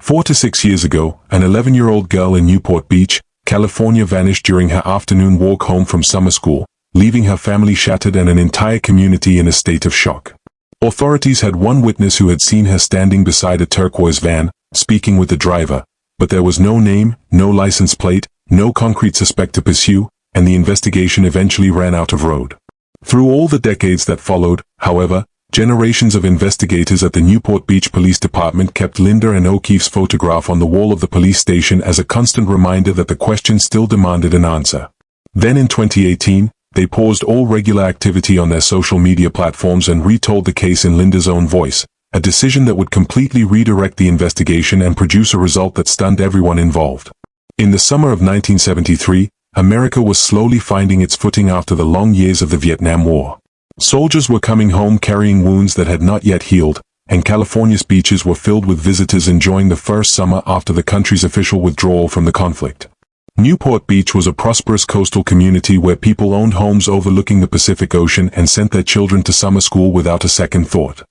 4 to 6 years ago, an 11-year-old girl in Newport Beach, California vanished during her afternoon walk home from summer school, leaving her family shattered and an entire community in a state of shock. Authorities had one witness who had seen her standing beside a turquoise van, speaking with the driver, but there was no name, no license plate, no concrete suspect to pursue, and the investigation eventually ran out of road. Through all the decades that followed, however, generations of investigators at the Newport Beach Police Department kept Linda and O'Keefe's photograph on the wall of the police station as a constant reminder that the question still demanded an answer. Then in 2018, they paused all regular activity on their social media platforms and retold the case in Linda's own voice, a decision that would completely redirect the investigation and produce a result that stunned everyone involved. In the summer of 1973, America was slowly finding its footing after the long years of the Vietnam War. Soldiers were coming home carrying wounds that had not yet healed, and California's beaches were filled with visitors enjoying the first summer after the country's official withdrawal from the conflict. Newport Beach was a prosperous coastal community where people owned homes overlooking the Pacific Ocean and sent their children to summer school without a second thought.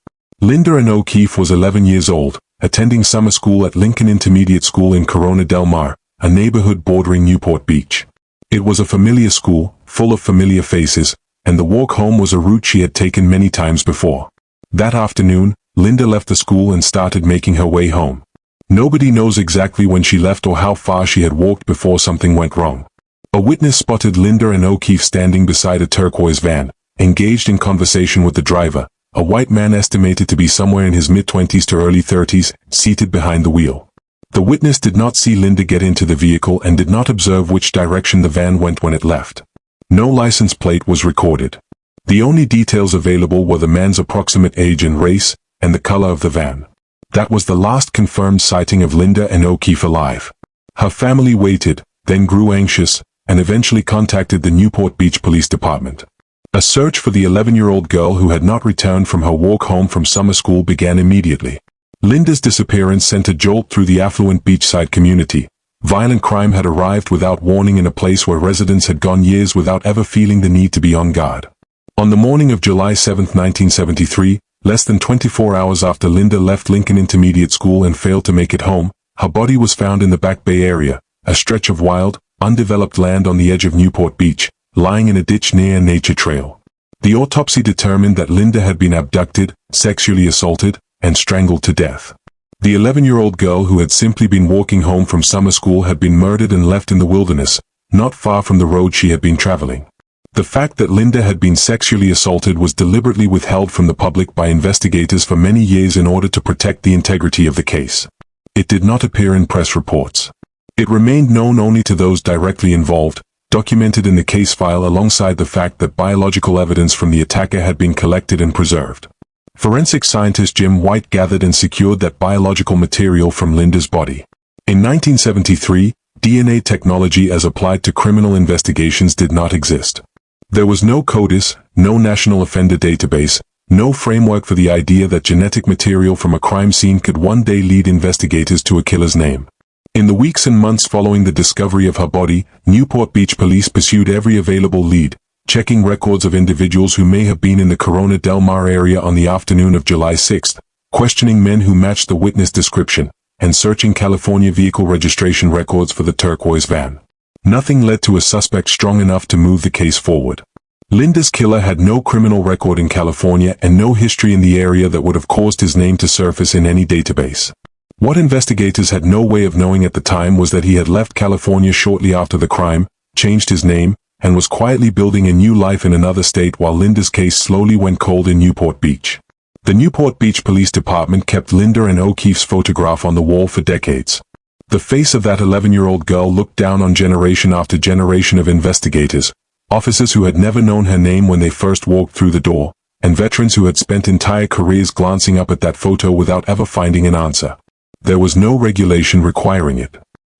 Linda and O'Keefe was 11 years old, attending summer school at Lincoln Intermediate School in Corona del Mar, a neighborhood bordering Newport Beach. It was a familiar school, full of familiar faces, and the walk home was a route she had taken many times before. That afternoon, Linda left the school and started making her way home. Nobody knows exactly when she left or how far she had walked before something went wrong. A witness spotted Linda and O'Keefe standing beside a turquoise van, engaged in conversation with the driver, a white man estimated to be somewhere in his mid-20s to early 30s, seated behind the wheel. The witness did not see Linda get into the vehicle and did not observe which direction the van went when it left. No license plate was recorded. The only details available were the man's approximate age and race, and the color of the van. That was the last confirmed sighting of Linda and O'Keefe alive. Her family waited, then grew anxious, and eventually contacted the Newport Beach Police Department. A search for the 11-year-old girl who had not returned from her walk home from summer school began immediately. Linda's disappearance sent a jolt through the affluent beachside community. Violent crime had arrived without warning in a place where residents had gone years without ever feeling the need to be on guard. On the morning of July 7, 1973, less than 24 hours after Linda left Lincoln Intermediate School and failed to make it home, her body was found in the Back Bay area, a stretch of wild, undeveloped land on the edge of Newport Beach, lying in a ditch near a nature trail. The autopsy determined that Linda had been abducted, sexually assaulted, and strangled to death. The 11-year-old girl who had simply been walking home from summer school had been murdered and left in the wilderness, not far from the road she had been traveling. The fact that Linda had been sexually assaulted was deliberately withheld from the public by investigators for many years in order to protect the integrity of the case. It did not appear in press reports. It remained known only to those directly involved, documented in the case file alongside the fact that biological evidence from the attacker had been collected and preserved. Forensic scientist Jim White gathered and secured that biological material from Linda's body. In 1973, DNA technology as applied to criminal investigations did not exist. There was no CODIS, no National Offender Database, no framework for the idea that genetic material from a crime scene could one day lead investigators to a killer's name. In the weeks and months following the discovery of her body, Newport Beach police pursued every available lead, checking records of individuals who may have been in the Corona del Mar area on the afternoon of July 6, questioning men who matched the witness description, and searching California vehicle registration records for the turquoise van. Nothing led to a suspect strong enough to move the case forward. Linda's killer had no criminal record in California and no history in the area that would have caused his name to surface in any database. What investigators had no way of knowing at the time was that he had left California shortly after the crime, changed his name, and was quietly building a new life in another state while Linda's case slowly went cold in Newport Beach. The Newport Beach Police Department kept Linda and O'Keefe's photograph on the wall for decades. The face of that 11-year-old girl looked down on generation after generation of investigators, officers who had never known her name when they first walked through the door, and veterans who had spent entire careers glancing up at that photo without ever finding an answer. There was no regulation requiring it.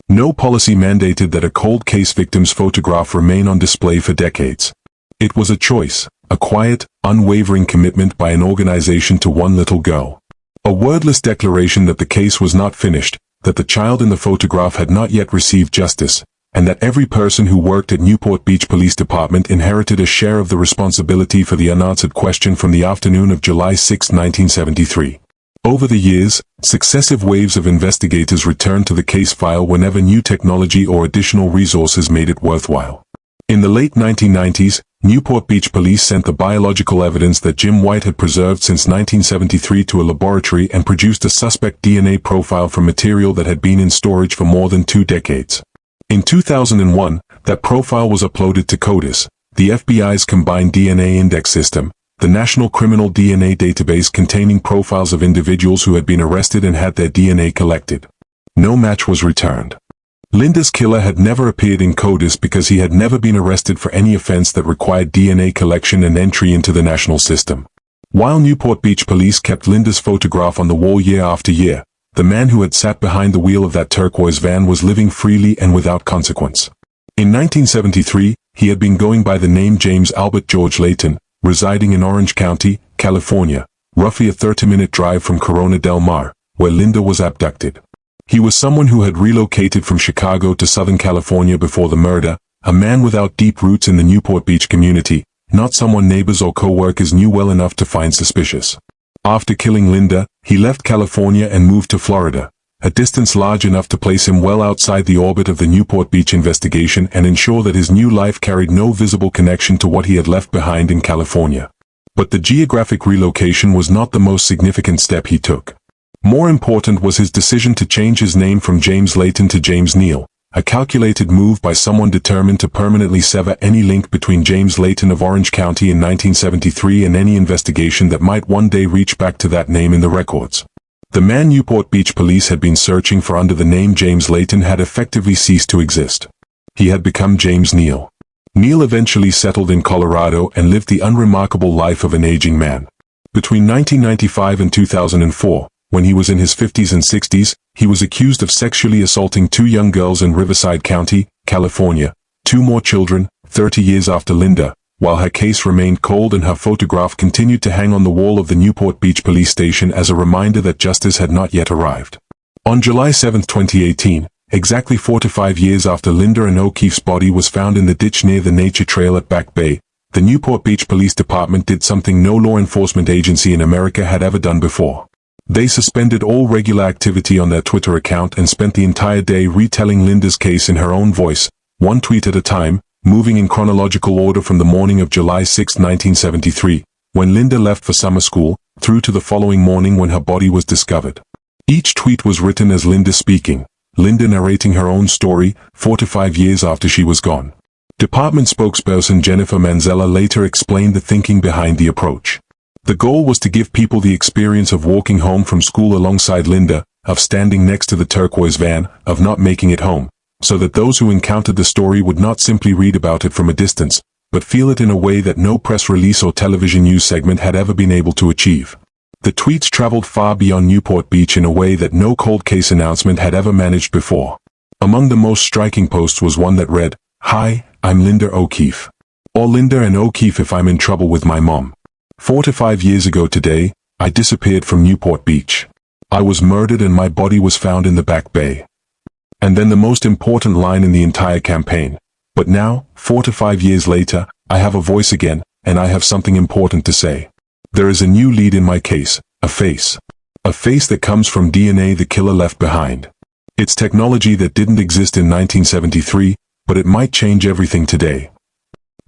No policy mandated that a cold case victim's photograph remain on display for decades. It was a choice, a quiet, unwavering commitment by an organization to one little girl. A wordless declaration that the case was not finished, that the child in the photograph had not yet received justice, and that every person who worked at Newport Beach Police Department inherited a share of the responsibility for the unanswered question from the afternoon of July 6, 1973. Over the years, successive waves of investigators returned to the case file whenever new technology or additional resources made it worthwhile. In the late 1990s, Newport Beach police sent the biological evidence that Jim White had preserved since 1973 to a laboratory and produced a suspect DNA profile from material that had been in storage for more than 2 decades. In 2001, that profile was uploaded to CODIS, the FBI's combined DNA index system, the National Criminal DNA Database containing profiles of individuals who had been arrested and had their DNA collected. No match was returned. Linda's killer had never appeared in CODIS because he had never been arrested for any offense that required DNA collection and entry into the national system. While Newport Beach police kept Linda's photograph on the wall year after year, the man who had sat behind the wheel of that turquoise van was living freely and without consequence. In 1973, he had been going by the name James Albert George Layton, residing in Orange County, California, roughly a 30-minute drive from Corona del Mar, where Linda was abducted. He was someone who had relocated from Chicago to Southern California before the murder, a man without deep roots in the Newport Beach community, not someone neighbors or co-workers knew well enough to find suspicious. After killing Linda, he left California and moved to Florida, a distance large enough to place him well outside the orbit of the Newport Beach investigation and ensure that his new life carried no visible connection to what he had left behind in California. But the geographic relocation was not the most significant step he took. More important was his decision to change his name from James Layton to James Neal, a calculated move by someone determined to permanently sever any link between James Layton of Orange County in 1973 and any investigation that might one day reach back to that name in the records. The man Newport Beach police had been searching for under the name James Layton had effectively ceased to exist. He had become James Neal. Neal eventually settled in Colorado and lived the unremarkable life of an aging man. Between 1995 and 2004, when he was in his 50s and 60s, he was accused of sexually assaulting 2 young girls in Riverside County, California, 2 more children, 30 years after Linda, while her case remained cold and her photograph continued to hang on the wall of the Newport Beach police station as a reminder that justice had not yet arrived. On July 7, 2018, exactly 4 to 5 years after Linda and O'Keefe's body was found in the ditch near the nature trail at Back Bay, the Newport Beach Police Department did something no law enforcement agency in America had ever done before. They suspended all regular activity on their Twitter account and spent the entire day retelling Linda's case in her own voice, one tweet at a time, moving in chronological order from the morning of July 6, 1973, when Linda left for summer school, through to the following morning when her body was discovered. Each tweet was written as Linda speaking, Linda narrating her own story, 4 to 5 years after she was gone. Department spokesperson Jennifer Manzella later explained the thinking behind the approach. The goal was to give people the experience of walking home from school alongside Linda, of standing next to the turquoise van, of not making it home, so that those who encountered the story would not simply read about it from a distance, but feel it in a way that no press release or television news segment had ever been able to achieve. The tweets traveled far beyond Newport Beach in a way that no cold case announcement had ever managed before. Among the most striking posts was one that read, "Hi, I'm Linda O'Keefe. Or Linda and O'Keefe if I'm in trouble with my mom. 4 to 5 years ago today, I disappeared from Newport Beach. I was murdered and my body was found in the Back Bay." And then the most important line in the entire campaign. "But now, 4 to 5 years later, I have a voice again, and I have something important to say. There is a new lead in my case, a face. A face that comes from DNA the killer left behind. It's technology that didn't exist in 1973, but it might change everything today."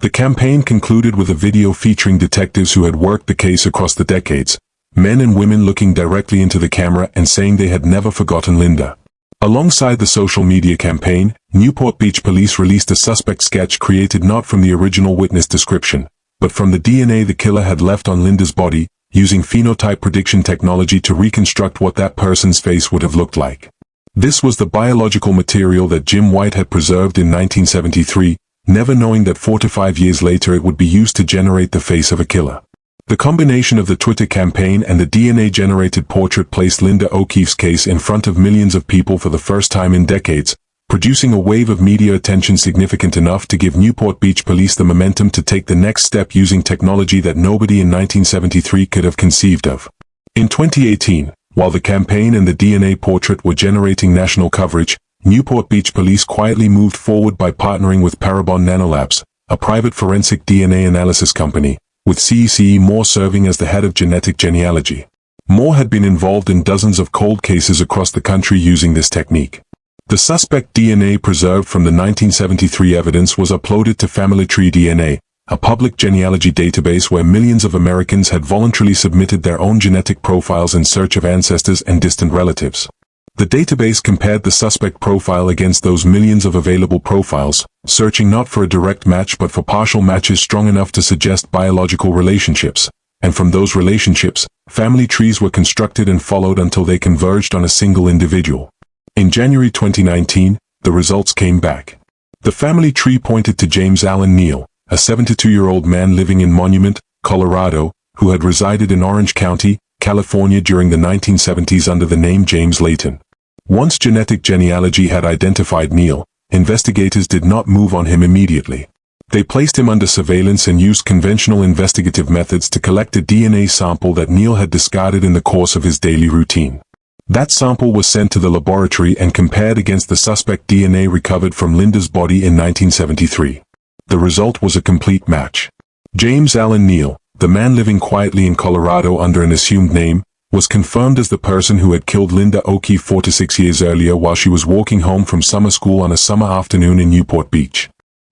The campaign concluded with a video featuring detectives who had worked the case across the decades, men and women looking directly into the camera and saying they had never forgotten Linda. Alongside the social media campaign, Newport Beach police released a suspect sketch created not from the original witness description, but from the DNA the killer had left on Linda's body, using phenotype prediction technology to reconstruct what that person's face would have looked like. This was the biological material that Jim White had preserved in 1973, never knowing that 4 to 5 years later it would be used to generate the face of a killer. The combination of the Twitter campaign and the DNA-generated portrait placed Linda O'Keefe's case in front of millions of people for the first time in decades, producing a wave of media attention significant enough to give Newport Beach police the momentum to take the next step using technology that nobody in 1973 could have conceived of. In 2018, while the campaign and the DNA portrait were generating national coverage, Newport Beach police quietly moved forward by partnering with Parabon Nanolabs, a private forensic DNA analysis company, with CECE Moore serving as the head of genetic genealogy. Moore had been involved in dozens of cold cases across the country using this technique. The suspect DNA preserved from the 1973 evidence was uploaded to FamilyTree DNA, a public genealogy database where millions of Americans had voluntarily submitted their own genetic profiles in search of ancestors and distant relatives. The database compared the suspect profile against those millions of available profiles, searching not for a direct match but for partial matches strong enough to suggest biological relationships. And from those relationships, family trees were constructed and followed until they converged on a single individual. In January 2019, the results came back. The family tree pointed to James Alan Neal, a 72-year-old man living in Monument, Colorado, who had resided in Orange County, California during the 1970s under the name James Layton. Once genetic genealogy had identified Neal, investigators did not move on him immediately. They placed him under surveillance and used conventional investigative methods to collect a DNA sample that Neal had discarded in the course of his daily routine. That sample was sent to the laboratory and compared against the suspect DNA recovered from Linda's body in 1973. The result was a complete match. James Alan Neal, the man living quietly in Colorado under an assumed name, was confirmed as the person who had killed Linda O'Keefe 4 to 6 years earlier while she was walking home from summer school on a summer afternoon in Newport Beach.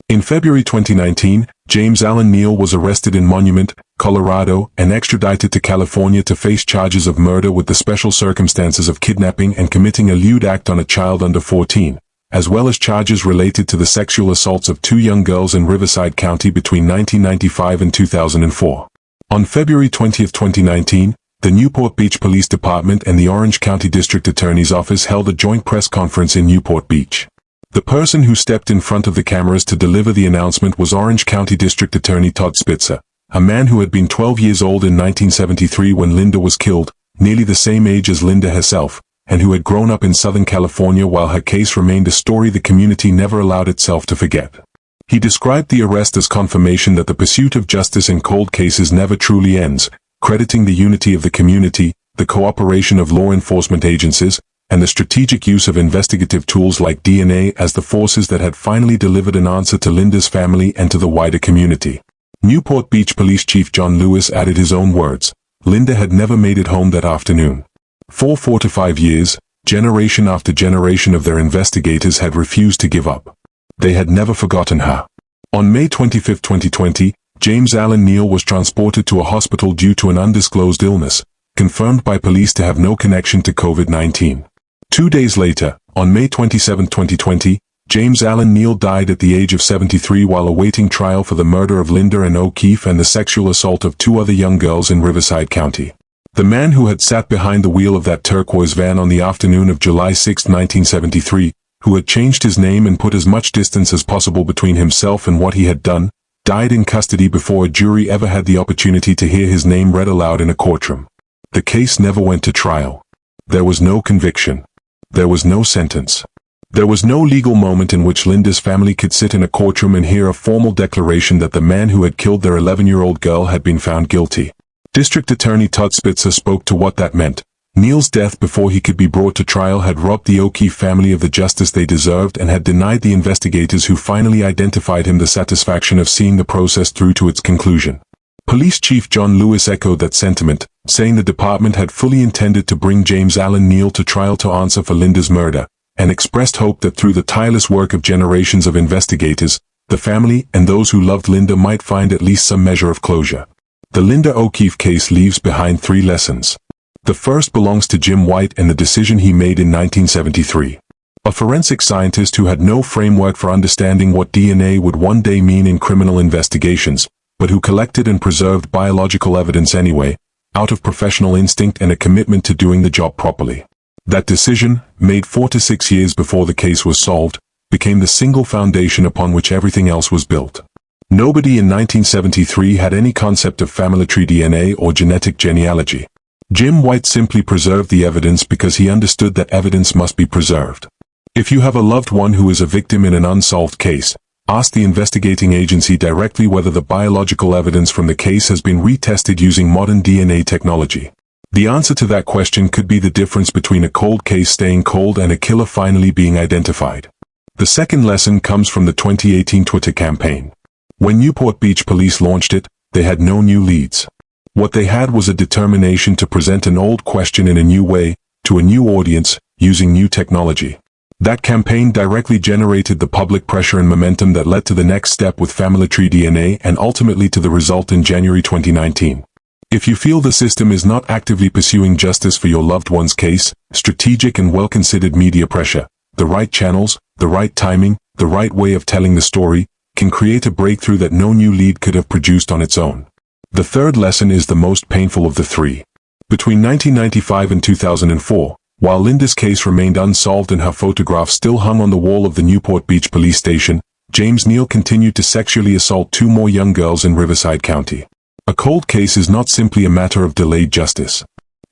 In February 2019, James Alan Neal was arrested in Monument, Colorado, and extradited to California to face charges of murder with the special circumstances of kidnapping and committing a lewd act on a child under 14, as well as charges related to the sexual assaults of 2 young girls in Riverside County between 1995 and 2004. On February 20, 2019, the Newport Beach Police Department and the Orange County District Attorney's Office held a joint press conference in Newport Beach. The person who stepped in front of the cameras to deliver the announcement was Orange County District Attorney Todd Spitzer, a man who had been 12 years old in 1973 when Linda was killed, nearly the same age as Linda herself, and who had grown up in Southern California while her case remained a story the community never allowed itself to forget. He described the arrest as confirmation that the pursuit of justice in cold cases never truly ends, crediting the unity of the community, the cooperation of law enforcement agencies, and the strategic use of investigative tools like DNA as the forces that had finally delivered an answer to Linda's family and to the wider community. Newport Beach Police Chief John Lewis added his own words. Linda had never made it home that afternoon. For 4 to 5 years, generation after generation of their investigators had refused to give up. They had never forgotten her. On May 25, 2020, James Alan Neal was transported to a hospital due to an undisclosed illness, confirmed by police to have no connection to COVID-19. 2 days later, on May 27, 2020, James Alan Neal died at the age of 73 while awaiting trial for the murder of Linda and O'Keefe and the sexual assault of 2 other young girls in Riverside County. The man who had sat behind the wheel of that turquoise van on the afternoon of July 6, 1973, who had changed his name and put as much distance as possible between himself and what he had done, died in custody before a jury ever had the opportunity to hear his name read aloud in a courtroom. The case never went to trial. There was no conviction. There was no sentence. There was no legal moment in which Linda's family could sit in a courtroom and hear a formal declaration that the man who had killed their 11-year-old girl had been found guilty. District Attorney Todd Spitzer spoke to what that meant. Neal's death before he could be brought to trial had robbed the O'Keefe family of the justice they deserved and had denied the investigators who finally identified him the satisfaction of seeing the process through to its conclusion. Police Chief John Lewis echoed that sentiment, saying the department had fully intended to bring James Alan Neal to trial to answer for Linda's murder, and expressed hope that through the tireless work of generations of investigators, the family and those who loved Linda might find at least some measure of closure. The Linda O'Keefe case leaves behind 3 lessons. The first belongs to Jim White and the decision he made in 1973. A forensic scientist who had no framework for understanding what DNA would one day mean in criminal investigations, but who collected and preserved biological evidence anyway, out of professional instinct and a commitment to doing the job properly. That decision, made 4 to 6 years before the case was solved, became the single foundation upon which everything else was built. Nobody in 1973 had any concept of FamilyTree DNA or genetic genealogy. Jim White simply preserved the evidence because he understood that evidence must be preserved. If you have a loved one who is a victim in an unsolved case, ask the investigating agency directly whether the biological evidence from the case has been retested using modern DNA technology. The answer to that question could be the difference between a cold case staying cold and a killer finally being identified. The second lesson comes from the 2018 Twitter campaign. When Newport Beach police launched it, they had no new leads. What they had was a determination to present an old question in a new way, to a new audience, using new technology. That campaign directly generated the public pressure and momentum that led to the next step with family tree DNA and ultimately to the result in January 2019. If you feel the system is not actively pursuing justice for your loved one's case, strategic and well-considered media pressure, the right channels, the right timing, the right way of telling the story, can create a breakthrough that no new lead could have produced on its own. The third lesson is the most painful of the three. Between 1995 and 2004, while Linda's case remained unsolved and her photograph still hung on the wall of the Newport Beach police station, James Neal continued to sexually assault 2 more young girls in Riverside County. A cold case is not simply a matter of delayed justice.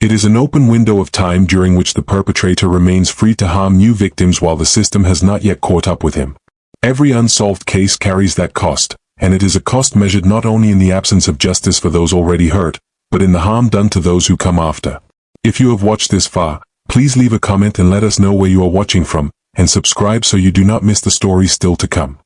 It is an open window of time during which the perpetrator remains free to harm new victims while the system has not yet caught up with him. Every unsolved case carries that cost, and it is a cost measured not only in the absence of justice for those already hurt, but in the harm done to those who come after. If you have watched this far, please leave a comment and let us know where you are watching from, and subscribe so you do not miss the stories still to come.